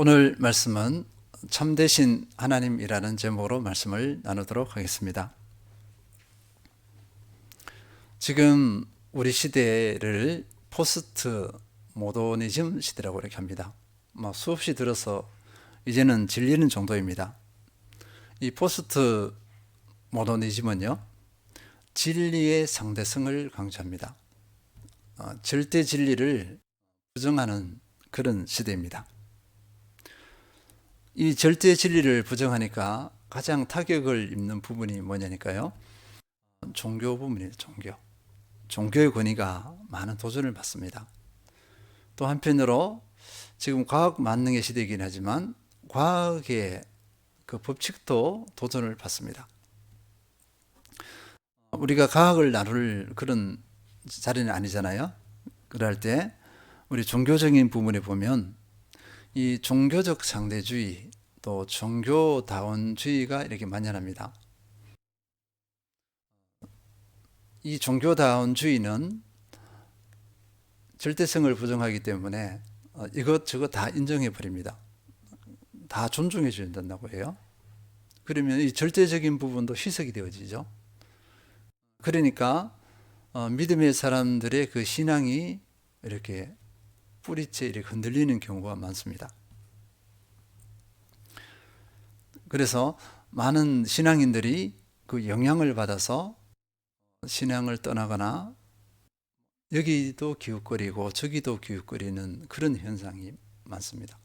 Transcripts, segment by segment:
오늘 말씀은 참되신 하나님이라는 제목으로 말씀을 나누도록 하겠습니다. 지금 우리 시대를 포스트 모더니즘 시대라고 이렇게 합니다. 수없이 들어서 이제는 질리는 정도입니다. 이 포스트 모더니즘은요, 진리의 상대성을 강조합니다. 절대 진리를 부정하는 그런 시대입니다. 이 절대 진리를 부정하니까 가장 타격을 입는 부분이 뭐냐니까요, 종교 부분이에요. 종교의 권위가 많은 도전을 받습니다. 또 한편으로 지금 과학 만능의 시대이긴 하지만 과학의 그 법칙도 도전을 받습니다. 우리가 과학을 나눌 그런 자리는 아니잖아요. 그럴 때 우리 종교적인 부분에 보면 이 종교적 상대주의 또 종교다원주의가 이렇게 만연합니다. 이 종교다원주의는 절대성을 부정하기 때문에 이것저것 다 인정해 버립니다. 다 존중해 줘야 된다고 해요. 그러면 이 절대적인 부분도 희석이 되어지죠. 그러니까 믿음의 사람들의 그 신앙이 이렇게 뿌리째 이렇게 흔들리는 경우가 많습니다. 그래서 많은 신앙인들이 그 영향을 받아서 신앙을 떠나거나 여기도 기웃거리고 저기도 기웃거리는 그런 현상이 많습니다.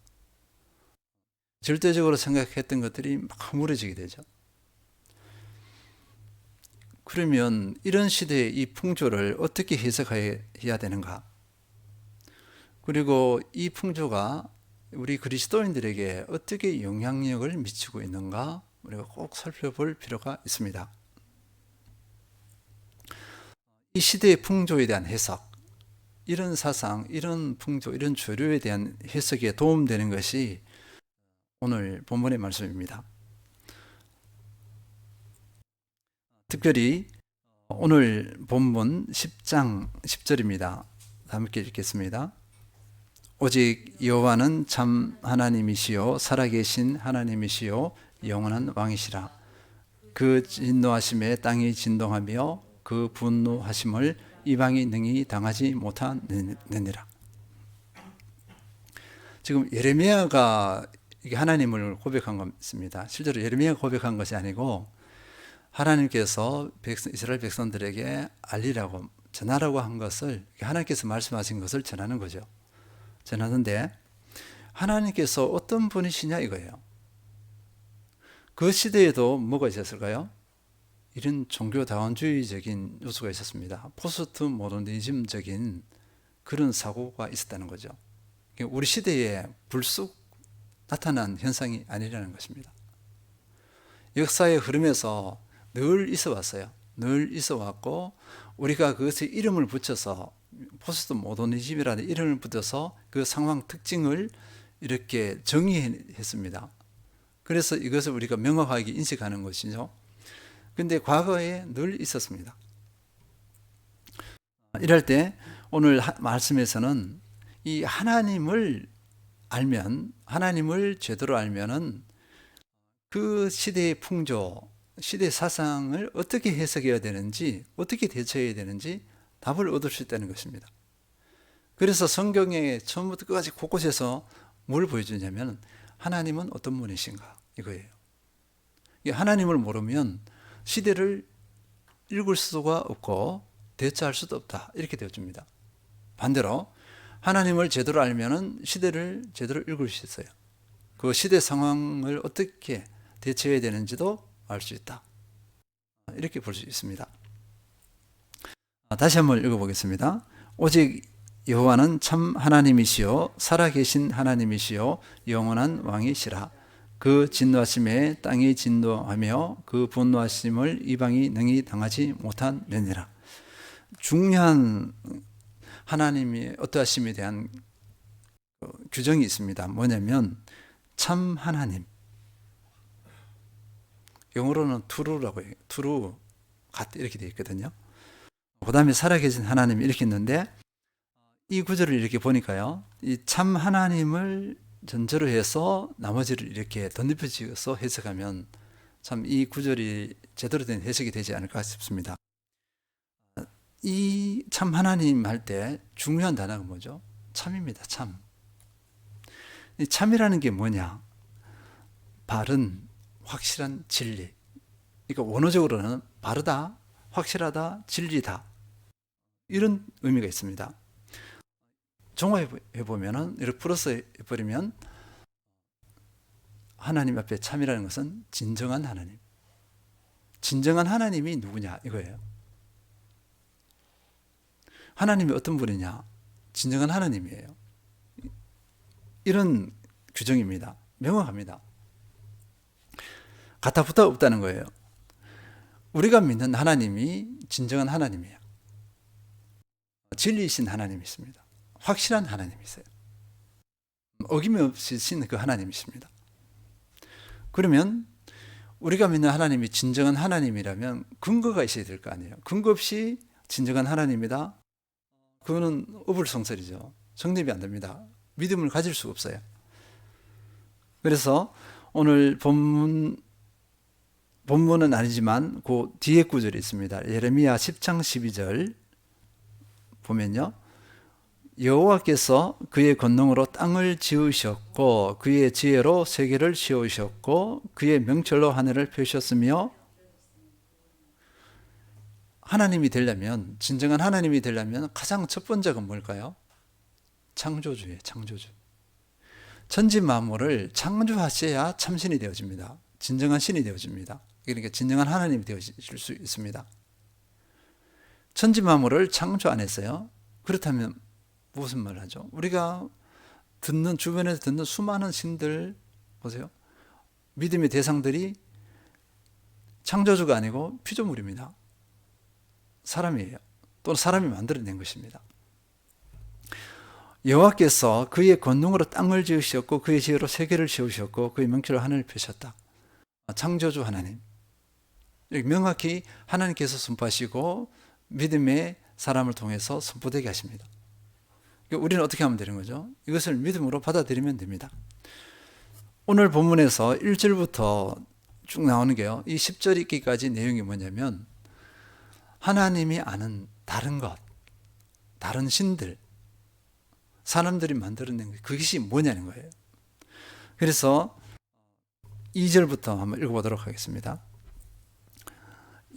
절대적으로 생각했던 것들이 막 허물어지게 되죠. 그러면 이런 시대의 이 풍조를 어떻게 해석해야 되는가? 그리고 이 풍조가 우리 그리스도인들에게 어떻게 영향력을 미치고 있는가 우리가 꼭 살펴볼 필요가 있습니다. 이 시대의 풍조에 대한 해석, 이런 사상, 이런 풍조, 이런 조류에 대한 해석에 도움되는 것이 오늘 본문의 말씀입니다. 특별히 오늘 본문 10장 10절입니다. 함께 읽겠습니다. 오직 여호와는 참 하나님이시요 살아계신 하나님이시요 영원한 왕이시라. 그 진노하심에 땅이 진동하며 그 분노하심을 이방이 능히 당하지 못하느니라. 지금 예레미야가 하나님을 고백한 것입니다. 실제로 예레미야가 고백한 것이 아니고 하나님께서 이스라엘 백성들에게 알리라고 전하라고 한 것을 하나님께서 말씀하신 것을 전하는 거죠. 전하는데 하나님께서 어떤 분이시냐 이거예요. 그 시대에도 뭐가 있었을까요? 이런 종교다원주의적인 요소가 있었습니다. 포스트 모더니즘적인 그런 사고가 있었다는 거죠. 우리 시대에 불쑥 나타난 현상이 아니라는 것입니다. 역사의 흐름에서 늘 있어 왔어요. 늘 있어 왔고 우리가 그것에 이름을 붙여서 포스트 모더니즘이라는 이름을 붙여서 그 상황 특징을 이렇게 정의했습니다. 그래서 이것을 우리가 명확하게 인식하는 것이죠. 근데 과거에 늘 있었습니다. 이럴 때 오늘 말씀에서는 이 하나님을 알면, 하나님을 제대로 알면은 그 시대의 풍조, 시대 사상을 어떻게 해석해야 되는지, 어떻게 대처해야 되는지 답을 얻을 수 있다는 것입니다. 그래서 성경에 처음부터 끝까지 곳곳에서 뭘 보여주냐면 하나님은 어떤 분이신가 이거예요. 하나님을 모르면 시대를 읽을 수가 없고 대처할 수도 없다 이렇게 되어줍니다. 반대로 하나님을 제대로 알면 시대를 제대로 읽을 수 있어요. 그 시대 상황을 어떻게 대처해야 되는지도 알 수 있다 이렇게 볼 수 있습니다. 다시 한번 읽어보겠습니다. 오직 여호와는 참 하나님이시요 살아계신 하나님이시요 영원한 왕이시라. 그 진노하심에 땅이 진노하며 그 분노하심을 이방이 능히 당하지 못하느니라. 중요한 하나님의 어떠하심에 대한 규정이 있습니다. 뭐냐면 참 하나님, 영어로는 true라고 해요. true, 같 이렇게 되어 있거든요. 그 다음에 살아계신 하나님 이렇게 있는데 이 구절을 이렇게 보니까요, 이 참 하나님을 전제로 해서 나머지를 이렇게 덧입혀지어서 해석하면 참 이 구절이 제대로 된 해석이 되지 않을까 싶습니다. 이 참 하나님 할 때 중요한 단어가 뭐죠? 참입니다. 참. 이 참이라는 게 뭐냐? 바른, 확실한 진리. 그러니까 원어적으로는 바르다, 확실하다, 진리다. 이런 의미가 있습니다. 종합해보면, 이렇게 풀어서 해버리면, 하나님 앞에 참이라는 것은 진정한 하나님. 진정한 하나님이 누구냐? 이거예요. 하나님이 어떤 분이냐? 진정한 하나님이에요. 이런 규정입니다. 명확합니다. 갖다 붙어 없다는 거예요. 우리가 믿는 하나님이 진정한 하나님이에요. 진리이신 하나님이 있습니다. 확실한 하나님이세요. 어김없으신 그 하나님이십니다. 그러면 우리가 믿는 하나님이 진정한 하나님이라면 근거가 있어야 될 거 아니에요. 근거 없이 진정한 하나님이다. 그거는 어불성설이죠. 성립이 안 됩니다. 믿음을 가질 수가 없어요. 그래서 오늘 본문은 아니지만 그 뒤에 구절이 있습니다. 예레미야 10장 12절 보면요. 여호와께서 그의 권능으로 땅을 지으셨고 그의 지혜로 세계를 씌우셨고 그의 명철로 하늘을 펴셨으며 하나님이 되려면 진정한 하나님이 되려면 가장 첫 번째가 뭘까요? 창조주예요. 창조주. 천지 만물을 창조하셔야 참신이 되어집니다. 진정한 신이 되어집니다. 그러니까 진정한 하나님이 되어질 수 있습니다. 천지 만물을 창조 안 했어요. 그렇다면 무슨 말을 하죠? 우리가 주변에서 듣는 수많은 신들 보세요. 믿음의 대상들이 창조주가 아니고 피조물입니다. 사람이에요. 또는 사람이 만들어낸 것입니다. 여호와께서 그의 권능으로 땅을 지으셨고 그의 지혜로 세계를 세우셨고 그의 명철로 하늘을 펴셨다. 창조주 하나님. 명확히 하나님께서 선포하시고 믿음의 사람을 통해서 선포되게 하십니다. 우리는 어떻게 하면 되는 거죠? 이것을 믿음으로 받아들이면 됩니다. 오늘 본문에서 1절부터 쭉 나오는 게요. 이 10절 있기까지 내용이 뭐냐면 하나님이 아는 다른 것, 다른 신들, 사람들이 만들어낸 것, 그것이 뭐냐는 거예요. 그래서 2절부터 한번 읽어보도록 하겠습니다.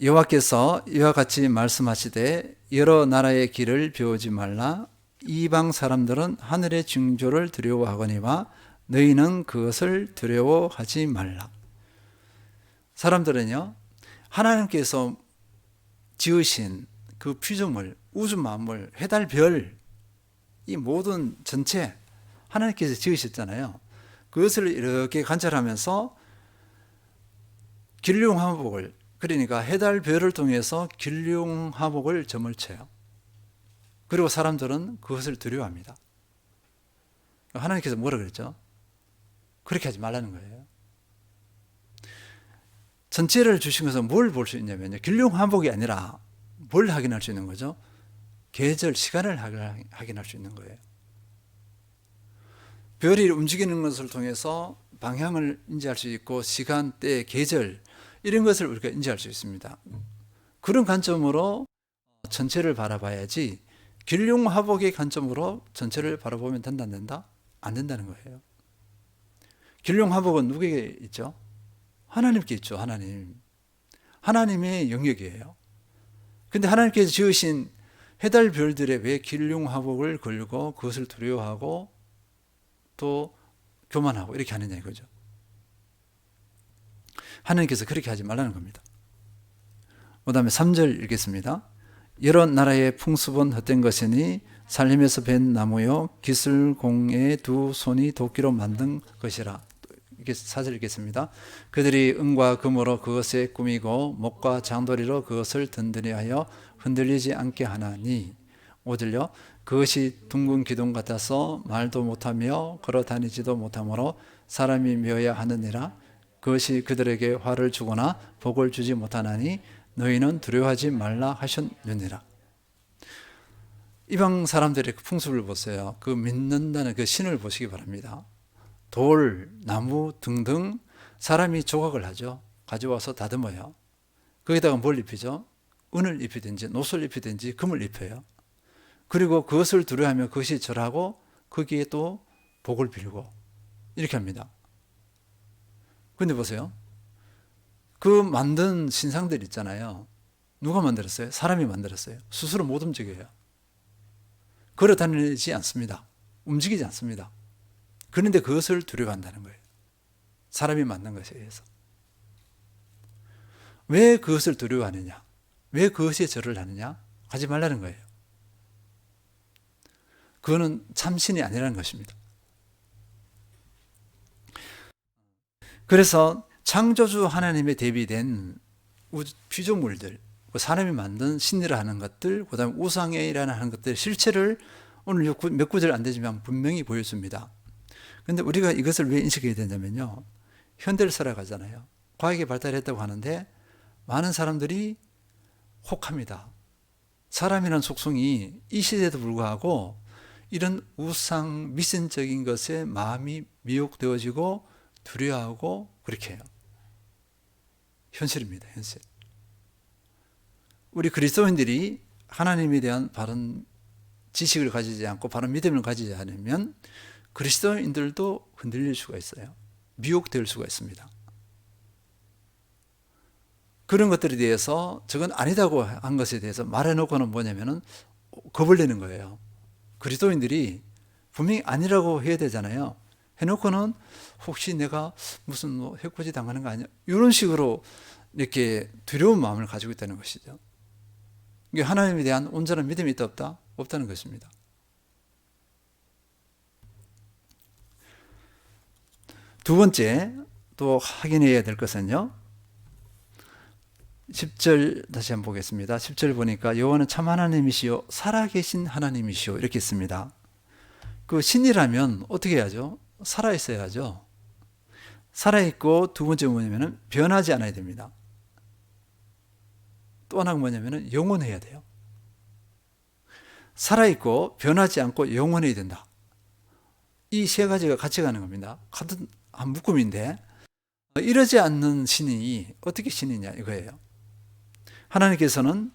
여호와께서 이와 같이 말씀하시되 여러 나라의 길을 배우지 말라. 이방 사람들은 하늘의 징조를 두려워하거니와 너희는 그것을 두려워하지 말라. 사람들은요, 하나님께서 지으신 그 피조물, 우주 만물, 해달, 별, 이 모든 전체 하나님께서 지으셨잖아요. 그것을 이렇게 관찰하면서 길흉화복을, 그러니까 해달, 별을 통해서 길흉화복을 점을 쳐요. 그리고 사람들은 그것을 두려워합니다. 하나님께서 뭐라 그랬죠? 그렇게 하지 말라는 거예요. 전체를 주신 것은 뭘 볼 수 있냐면요. 길흉화복이 아니라 뭘 확인할 수 있는 거죠? 계절, 시간을 확인할 수 있는 거예요. 별이 움직이는 것을 통해서 방향을 인지할 수 있고 시간, 때, 계절 이런 것을 우리가 인지할 수 있습니다. 그런 관점으로 전체를 바라봐야지 길흉화복의 관점으로 전체를 바라보면 된다 안 된다? 안 된다는 거예요. 길흉화복은 누구에게 있죠? 하나님께 있죠. 하나님의 영역이에요. 근데 하나님께서 지으신 해달 별들에 왜 길흉화복을 걸고 그것을 두려워하고 또 교만하고 이렇게 하느냐 이거죠. 하나님께서 그렇게 하지 말라는 겁니다. 그 다음에 3절 읽겠습니다. 여러 나라의 풍습은 헛된 것이니 살림에서 벤 나무요 기술공의 두 손이 도끼로 만든 것이라. 이렇게 4절 읽겠습니다. 그들이 은과 금으로 그것에 꾸미고 목과 장도리로 그것을 든든히 하여 흔들리지 않게 하나니 5절요. 그것이 둥근 기둥 같아서 말도 못하며 걸어 다니지도 못하므로 사람이 메어야 하느니라. 그것이 그들에게 화를 주거나 복을 주지 못하나니 너희는 두려워하지 말라 하셨느니라. 이방 사람들의 그 풍습을 보세요. 그 믿는다는 그 신을 보시기 바랍니다. 돌, 나무 등등 사람이 조각을 하죠. 가져와서 다듬어요. 거기다가 뭘 입히죠? 은을 입히든지 노소를 입히든지 금을 입혀요. 그리고 그것을 두려워하며 그것이 절하고 거기에 또 복을 빌고 이렇게 합니다. 근데 보세요. 그 만든 신상들 있잖아요. 누가 만들었어요? 사람이 만들었어요. 스스로 못 움직여요. 걸어 다니지 않습니다. 움직이지 않습니다. 그런데 그것을 두려워한다는 거예요. 사람이 만든 것에 의해서. 왜 그것을 두려워하느냐? 왜 그것에 절을 하느냐? 하지 말라는 거예요. 그거는 참신이 아니라는 것입니다. 그래서 창조주 하나님에 대비된 피조물들, 사람이 만든 신이라 하는 것들, 그 다음에 우상이라는 하는 것들 실체를 오늘 몇 구절 안 되지만 분명히 보여줍니다. 그런데 우리가 이것을 왜 인식해야 되냐면요. 현대를 살아가잖아요. 과학이 발달했다고 하는데 많은 사람들이 혹합니다. 사람이라는 속성이 이 시대에도 불구하고 이런 우상 미신적인 것에 마음이 미혹되어지고 두려워하고 그렇게 해요. 현실입니다. 현실. 우리 그리스도인들이 하나님에 대한 바른 지식을 가지지 않고 바른 믿음을 가지지 않으면 그리스도인들도 흔들릴 수가 있어요. 미혹될 수가 있습니다. 그런 것들에 대해서 저건 아니다고 한 것에 대해서 말해놓고는 뭐냐면은 겁을 내는 거예요. 그리스도인들이 분명히 아니라고 해야 되잖아요. 해놓고는 혹시 내가 무슨 뭐 해코지 당하는 거 아니야? 이런 식으로 이렇게 두려운 마음을 가지고 있다는 것이죠. 이게 하나님에 대한 온전한 믿음이 있다 없다? 없다는 것입니다. 두 번째 또 확인해야 될 것은요. 10절 다시 한번 보겠습니다. 10절 보니까 여호와는 참 하나님이시요 살아계신 하나님이시요 이렇게 있습니다. 그 신이라면 어떻게 해야죠? 살아있어야죠. 살아있고 두 번째 뭐냐면 변하지 않아야 됩니다. 또 하나가 뭐냐면 영원해야 돼요. 살아있고 변하지 않고 영원해야 된다. 이 세 가지가 같이 가는 겁니다. 같은 한 묶음인데 이러지 않는 신이 어떻게 신이냐 이거예요. 하나님께서는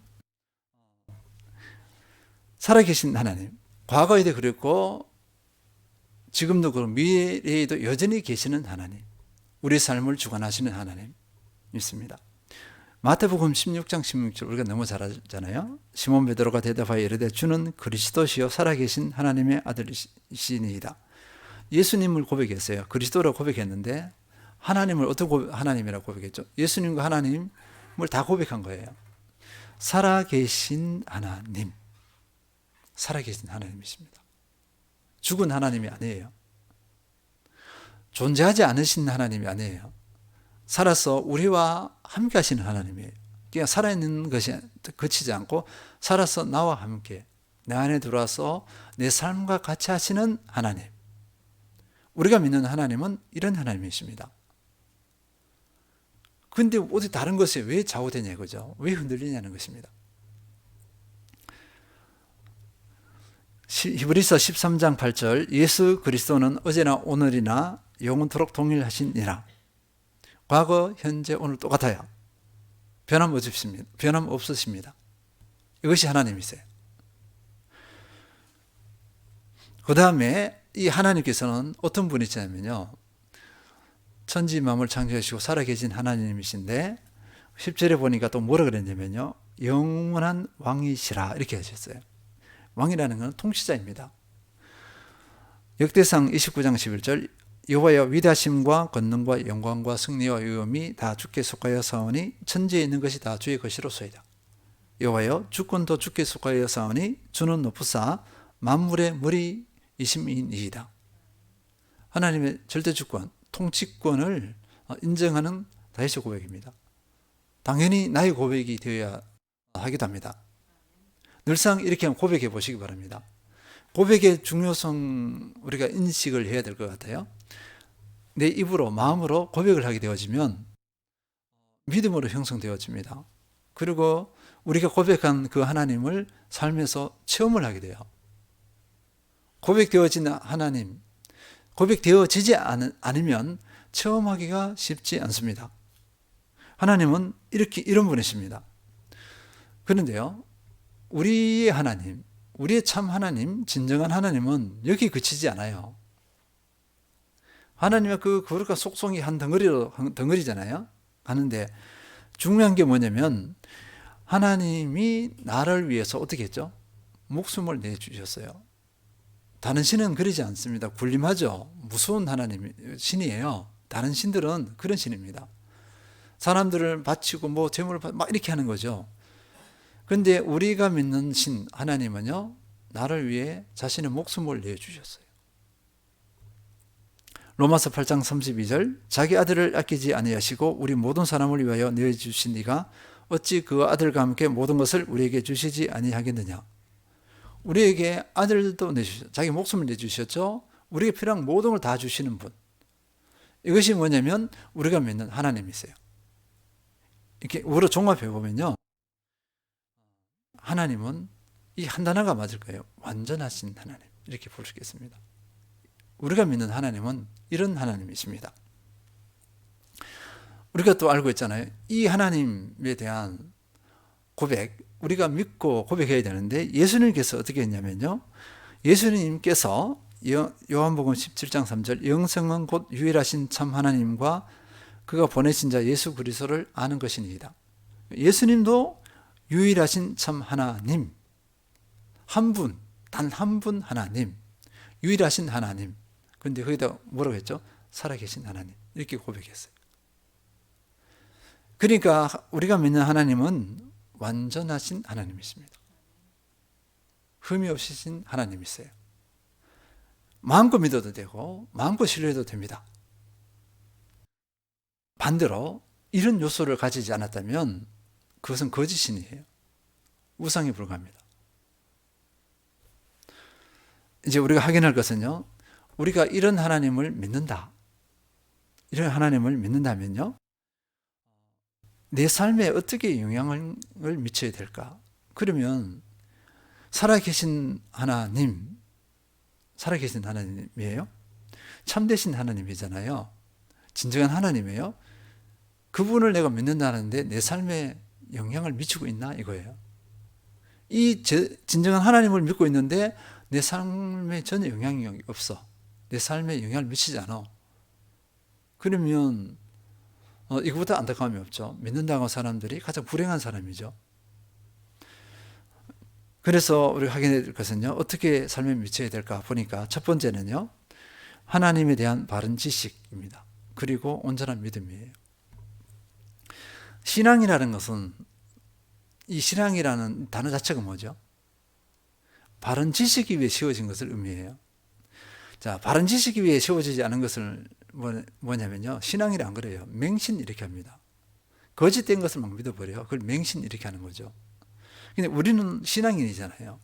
살아계신 하나님, 과거에도 그랬고 지금도 그렇고 미래에도 여전히 계시는 하나님, 우리 삶을 주관하시는 하나님 있습니다. 마태복음 16장 16절 우리가 너무 잘 알잖아요. 시몬 베드로가 대답하여 이르되 주는 그리스도시요 살아계신 하나님의 아들이시니이다. 예수님을 고백했어요. 그리스도라고 고백했는데 하나님을 어떻게 하나님이라고 고백했죠? 예수님과 하나님을 다 고백한 거예요. 살아계신 하나님, 살아계신 하나님이십니다. 죽은 하나님이 아니에요. 존재하지 않으신 하나님이 아니에요. 살아서 우리와 함께 하시는 하나님이에요. 그냥 살아있는 것이 그치지 않고 살아서 나와 함께 내 안에 들어와서 내 삶과 같이 하시는 하나님. 우리가 믿는 하나님은 이런 하나님이십니다. 근데 어디 다른 것에 왜 좌우되냐 이거죠. 왜 흔들리냐는 것입니다. 히브리서 13장 8절 예수 그리스도는 어제나 오늘이나 영원토록 동일하시니라. 과거, 현재, 오늘 똑같아요. 변함없으십니다. 이것이 하나님이세요. 그 다음에 이 하나님께서는 어떤 분이시냐면요. 천지 만물 창조하시고 살아계신 하나님이신데 10절에 보니까 또 뭐라 그랬냐면요. 영원한 왕이시라 이렇게 하셨어요. 왕이라는 것은 통치자입니다. 역대상 29장 11절 여호와여 위대하심과 권능과 영광과 승리와 위엄이 다 주께 속하여 사오니 천지에 있는 것이 다 주의 것이로소이다. 여호와여 주권도 주께 속하여 사오니 주는 높으사 만물의 머리이심이니이다. 하나님의 절대 주권, 통치권을 인정하는 다윗의 고백입니다. 당연히 나의 고백이 되어야 하기도 합니다. 늘상 이렇게 고백해 보시기 바랍니다. 고백의 중요성 우리가 인식을 해야 될 것 같아요. 내 입으로 마음으로 고백을 하게 되어지면 믿음으로 형성되어집니다. 그리고 우리가 고백한 그 하나님을 삶에서 체험을 하게 돼요. 고백되어진 하나님, 고백되어지지 않으면 체험하기가 쉽지 않습니다. 하나님은 이런 분이십니다. 그런데요, 우리의 하나님, 우리의 참 하나님, 진정한 하나님은 여기 그치지 않아요. 하나님의 그 거룩한 속성이 한 덩어리잖아요. 하는데 중요한 게 뭐냐면 하나님이 나를 위해서 어떻게 했죠? 목숨을 내주셨어요. 다른 신은 그러지 않습니다. 군림하죠. 무서운 하나님, 신이에요. 다른 신들은 그런 신입니다. 사람들을 바치고 뭐 재물을 막 이렇게 하는 거죠. 그런데 우리가 믿는 신 하나님은요, 나를 위해 자신의 목숨을 내주셨어요. 로마서 8장 32절, 자기 아들을 아끼지 아니하시고 우리 모든 사람을 위하여 내어주신 이가 어찌 그 아들과 함께 모든 것을 우리에게 주시지 아니하겠느냐. 우리에게 아들도 내주셨죠. 자기 목숨을 내주셨죠. 우리에게 필요한 모든 걸 다 주시는 분. 이것이 뭐냐면 우리가 믿는 하나님이세요. 이렇게 우리로 종합해 보면요, 하나님은 이 한 단어가 맞을 거예요. 완전하신 하나님, 이렇게 볼 수 있겠습니다. 우리가 믿는 하나님은 이런 하나님이십니다. 우리가 또 알고 있잖아요. 이 하나님에 대한 고백, 우리가 믿고 고백해야 되는데 예수님께서 어떻게 했냐면요, 예수님께서 요한복음 17장 3절, 영생은 곧 유일하신 참 하나님과 그가 보내신 자 예수 그리스도를 아는 것이니이다. 예수님도 유일하신 참 하나님, 한 분, 단 한 분 하나님, 유일하신 하나님. 그런데 거기다 뭐라고 했죠? 살아계신 하나님, 이렇게 고백했어요. 그러니까 우리가 믿는 하나님은 완전하신 하나님이십니다. 흠이 없으신 하나님이세요. 마음껏 믿어도 되고 마음껏 신뢰해도 됩니다. 반대로 이런 요소를 가지지 않았다면 그것은 거짓신이에요. 우상에 불과합니다. 이제 우리가 확인할 것은요, 우리가 이런 하나님을 믿는다, 이런 하나님을 믿는다면요, 내 삶에 어떻게 영향을 미쳐야 될까? 그러면 살아계신 하나님, 살아계신 하나님이에요. 참되신 하나님이잖아요. 진정한 하나님이에요. 그분을 내가 믿는다는데 내 삶에 영향을 미치고 있나, 이거예요. 이 진정한 하나님을 믿고 있는데 내 삶에 전혀 영향이 없어. 내 삶에 영향을 미치지 않아. 그러면 이거보다 안타까움이 없죠. 믿는다고 사람들이 가장 불행한 사람이죠. 그래서 우리가 확인해야 될 것은요, 어떻게 삶에 미쳐야 될까 보니까 첫 번째는요, 하나님에 대한 바른 지식입니다. 그리고 온전한 믿음이에요. 신앙이라는 것은, 이 신앙이라는 단어 자체가 뭐죠? 바른 지식이 위해 세워진 것을 의미해요. 자, 바른 지식이 위해 세워지지 않은 것을 뭐냐면요, 신앙이라 안 그래요. 맹신 이렇게 합니다. 거짓된 것을 막 믿어버려요. 그걸 맹신 이렇게 하는 거죠. 근데 우리는 신앙인이잖아요.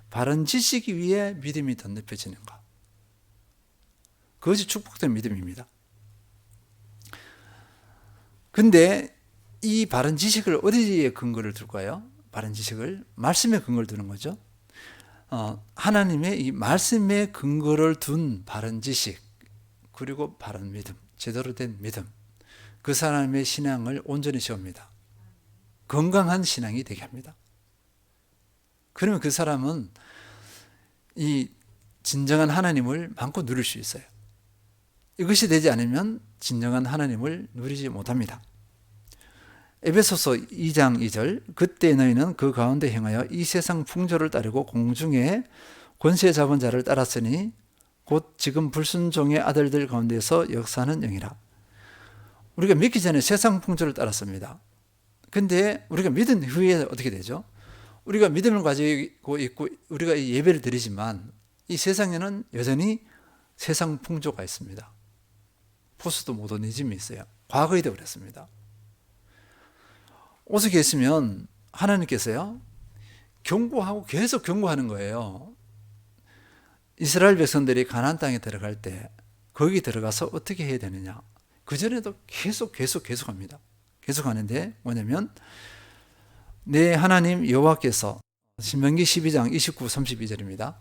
바른 지식이 위해 믿음이 덧입혀지는가. 그것이 축복된 믿음입니다. 근데 이 바른 지식을 어디에 근거를 둘까요? 바른 지식을 말씀에 근거를 두는 거죠. 하나님의 이 말씀에 근거를 둔 바른 지식, 그리고 바른 믿음, 제대로 된 믿음, 그 사람의 신앙을 온전히 세웁니다. 건강한 신앙이 되게 합니다. 그러면 그 사람은 이 진정한 하나님을 마음껏 누릴 수 있어요. 이것이 되지 않으면 진정한 하나님을 누리지 못합니다. 에베소서 2장 2절, 그때 너희는 그 가운데 행하여 이 세상 풍조를 따르고 공중에 권세 잡은 자를 따랐으니 곧 지금 불순종의 아들들 가운데서 역사하는 영이라. 우리가 믿기 전에 세상 풍조를 따랐습니다. 근데 우리가 믿은 후에 어떻게 되죠? 우리가 믿음을 가지고 있고 우리가 예배를 드리지만 이 세상에는 여전히 세상 풍조가 있습니다. 포스트 모더니즘이 있어요. 과거에도 그랬습니다. 오죽 했으면 하나님께서요, 경고하고 계속 경고하는 거예요. 이스라엘 백성들이 가나안 땅에 들어갈 때 거기 들어가서 어떻게 해야 되느냐. 그전에도 계속합니다. 계속하는데 뭐냐면, 내 하나님 여호와께서, 신명기 12장 29, 32절입니다.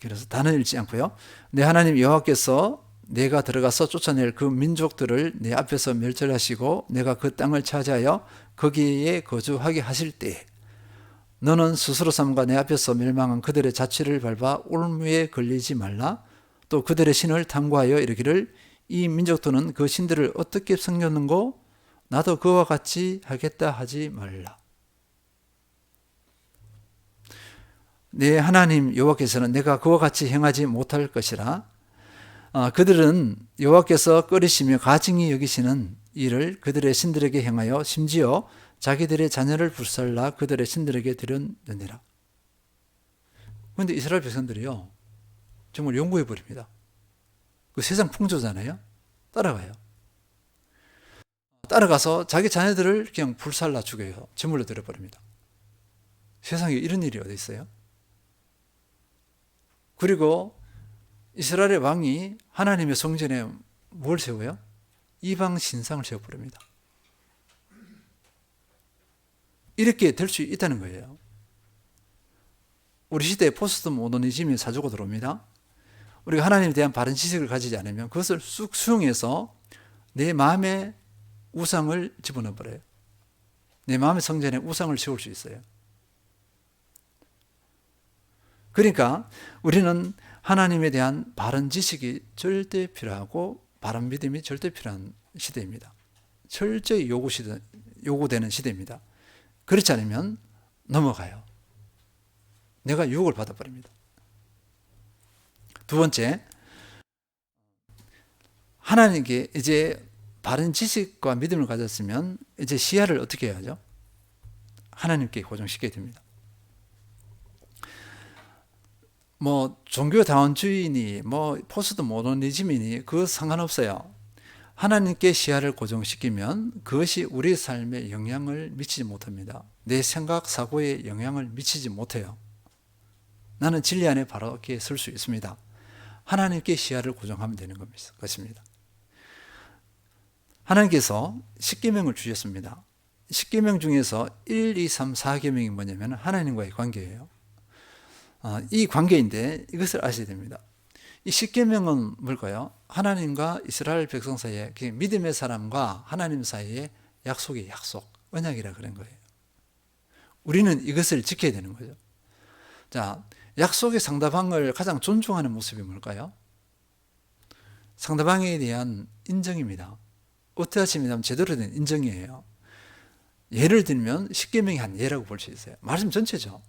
그래서 단을 읽지 않고요. 내 하나님 여호와께서 내가 들어가서 쫓아낼 그 민족들을 내 앞에서 멸절하시고 내가 그 땅을 차지하여 거기에 거주하게 하실 때 너는 스스로 삼가 내 앞에서 멸망한 그들의 자취를 밟아 올무에 걸리지 말라. 또 그들의 신을 탐구하여 이르기를 이 민족들은 그 신들을 어떻게 섬겼는고 나도 그와 같이 하겠다 하지 말라. 내 하나님 여호와께서는 내가 그와 같이 행하지 못할 것이라. 그들은 여호와께서 꺼리시며 가증히 여기시는 일을 그들의 신들에게 행하여 심지어 자기들의 자녀를 불살라 그들의 신들에게 드렸느니라. 그런데 이스라엘 백성들이요 정말 용구해 버립니다. 그 세상 풍조잖아요. 따라가요. 따라가서 자기 자녀들을 그냥 불살라 죽여요. 제물로 드려버립니다. 세상에 이런 일이 어디 있어요? 그리고 이스라엘의 왕이 하나님의 성전에 뭘 세워요? 이방 신상을 세워버립니다. 이렇게 될 수 있다는 거예요. 우리 시대에 포스트 모더니즘이 사주고 들어옵니다. 우리가 하나님에 대한 바른 지식을 가지지 않으면 그것을 쑥 수용해서 내 마음의 우상을 집어넣어 버려요. 내 마음의 성전에 우상을 세울 수 있어요. 그러니까 우리는 하나님에 대한 바른 지식이 절대 필요하고 바른 믿음이 절대 필요한 시대입니다. 철저히 요구되는 시대입니다. 그렇지 않으면 넘어가요. 내가 유혹을 받아버립니다. 두 번째, 하나님께 이제 바른 지식과 믿음을 가졌으면 이제 시야를 어떻게 해야죠? 하나님께 고정시켜야 됩니다. 뭐 종교다원주의니 뭐 포스트 모더니즘이니 그거 상관없어요. 하나님께 시야를 고정시키면 그것이 우리 삶에 영향을 미치지 못합니다. 내 생각, 사고에 영향을 미치지 못해요. 나는 진리 안에 바로 이렇게 설 수 있습니다. 하나님께 시야를 고정하면 되는 것입니다. 하나님께서 10계명을 주셨습니다. 10계명 중에서 1, 2, 3, 4계명이 뭐냐면 하나님과의 관계예요. 이 관계인데 이것을 아셔야 됩니다. 이 10계명은 뭘까요? 하나님과 이스라엘 백성 사이에 믿음의 사람과 하나님 사이에 약속의 약속, 언약이라 그런 거예요. 우리는 이것을 지켜야 되는 거죠. 자, 약속의 상대방을 가장 존중하는 모습이 뭘까요? 상대방에 대한 인정입니다. 어떻게 하시면 제대로 된 인정이에요. 예를 들면 10계명이 한 예라고 볼 수 있어요. 말씀 전체죠.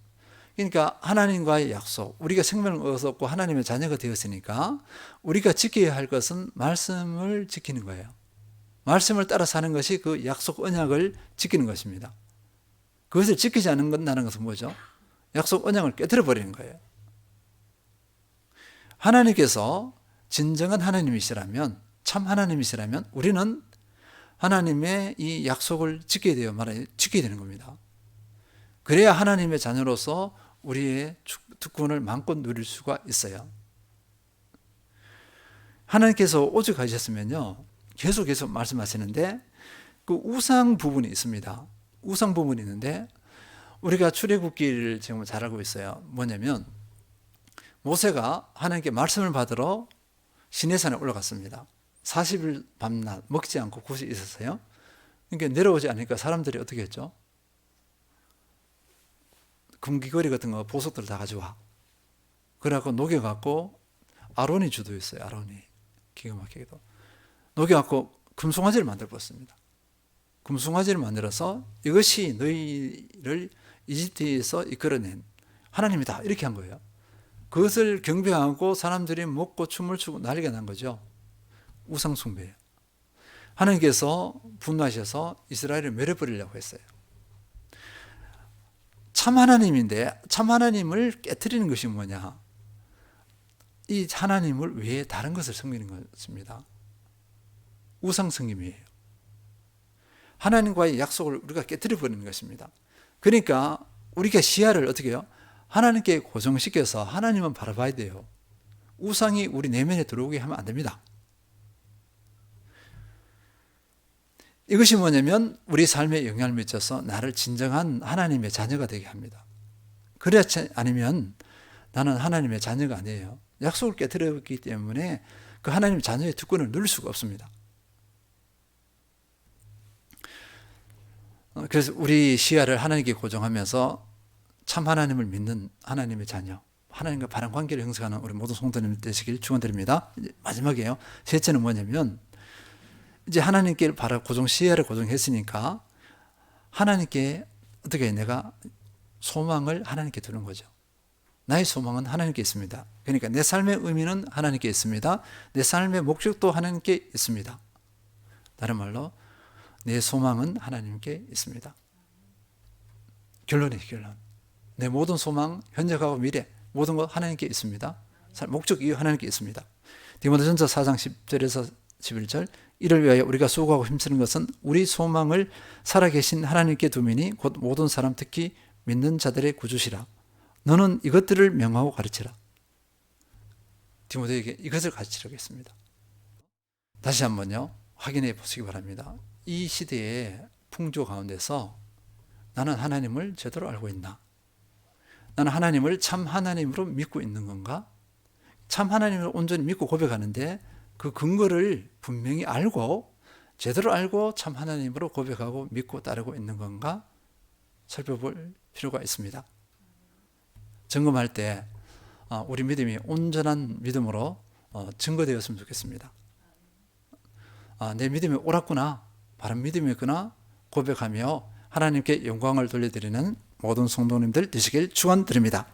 그러니까 하나님과의 약속, 우리가 생명을 얻었고 하나님의 자녀가 되었으니까 우리가 지켜야 할 것은 말씀을 지키는 거예요. 말씀을 따라 사는 것이 그 약속 언약을 지키는 것입니다. 그것을 지키지 않는다는 것은 뭐죠? 약속 언약을 깨뜨려 버리는 거예요. 하나님께서 진정한 하나님이시라면, 참 하나님이시라면 우리는 하나님의 이 약속을 지켜야 돼요. 지켜야 되는 겁니다. 그래야 하나님의 자녀로서 우리의 특권을 마음껏 누릴 수가 있어요. 하나님께서 오죽하셨으면요, 계속 말씀하시는데 그 우상 부분이 있습니다. 우상 부분이 있는데 우리가 출애굽기를 지금 잘 알고 있어요. 뭐냐면 모세가 하나님께 말씀을 받으러 시내산에 올라갔습니다. 40일 밤낮 먹지 않고 곳이 있었어요. 그러니까 내려오지 않으니까 사람들이 어떻게 했죠? 금귀걸이 같은 거 보석들 다 가져와. 그래갖고 녹여갖고 아론이 주도했어요. 아론이 기가 막히게도 녹여갖고 금송아지를 만들어 봤습니다. 금송아지를 만들어서 이것이 너희를 이집트에서 이끌어낸 하나님이다 이렇게 한 거예요. 그것을 경배하고 사람들이 먹고 춤을 추고 난리가 난 거죠. 우상 숭배예요. 하나님께서 분노하셔서 이스라엘을 멸해버리려고 했어요. 참 하나님인데 참 하나님을 깨트리는 것이 뭐냐? 이 하나님을 외에 다른 것을 섬기는 것입니다. 우상 섬김이에요. 하나님과의 약속을 우리가 깨트려 버리는 것입니다. 그러니까 우리가 시야를 어떻게 해요? 하나님께 고정시켜서 하나님은 바라봐야 돼요. 우상이 우리 내면에 들어오게 하면 안 됩니다. 이것이 뭐냐면 우리 삶에 영향을 미쳐서 나를 진정한 하나님의 자녀가 되게 합니다. 그렇지 않으면 나는 하나님의 자녀가 아니에요. 약속을 깨뜨렸기 때문에 그 하나님의 자녀의 특권을 누릴 수가 없습니다. 그래서 우리 시야를 하나님께 고정하면서 참 하나님을 믿는 하나님의 자녀, 하나님과 바른 관계를 형성하는 우리 모든 성도님 되시길 축원드립니다. 마지막이에요. 셋째는 뭐냐면 이제 하나님께 바로 시야를 고정했으니까 하나님께 어떻게 내가 소망을 하나님께 두는 거죠. 나의 소망은 하나님께 있습니다. 그러니까 내 삶의 의미는 하나님께 있습니다. 내 삶의 목적도 하나님께 있습니다. 다른 말로 내 소망은 하나님께 있습니다. 결론이에요, 결론. 내 모든 소망, 현재하고 미래 모든 것 하나님께 있습니다. 목적 이유 하나님께 있습니다. 디모데전서 4장 10절에서 11절 이를 위하여 우리가 수고하고 힘쓰는 것은 우리 소망을 살아계신 하나님께 두미니 곧 모든 사람 특히 믿는 자들의 구주시라. 너는 이것들을 명하고 가르치라. 디모데에게 이것을 가르치라고 했습니다. 다시 한번요 확인해 보시기 바랍니다. 이 시대의 풍조 가운데서 나는 하나님을 제대로 알고 있나? 나는 하나님을 참 하나님으로 믿고 있는 건가? 참 하나님을 온전히 믿고 고백하는데 그 근거를 분명히 알고 제대로 알고 참 하나님으로 고백하고 믿고 따르고 있는 건가? 살펴볼 필요가 있습니다. 점검할 때 우리 믿음이 온전한 믿음으로 증거되었으면 좋겠습니다. 내 믿음이 옳았구나, 바른 믿음이었구나 고백하며 하나님께 영광을 돌려드리는 모든 성도님들 되시길 축원드립니다.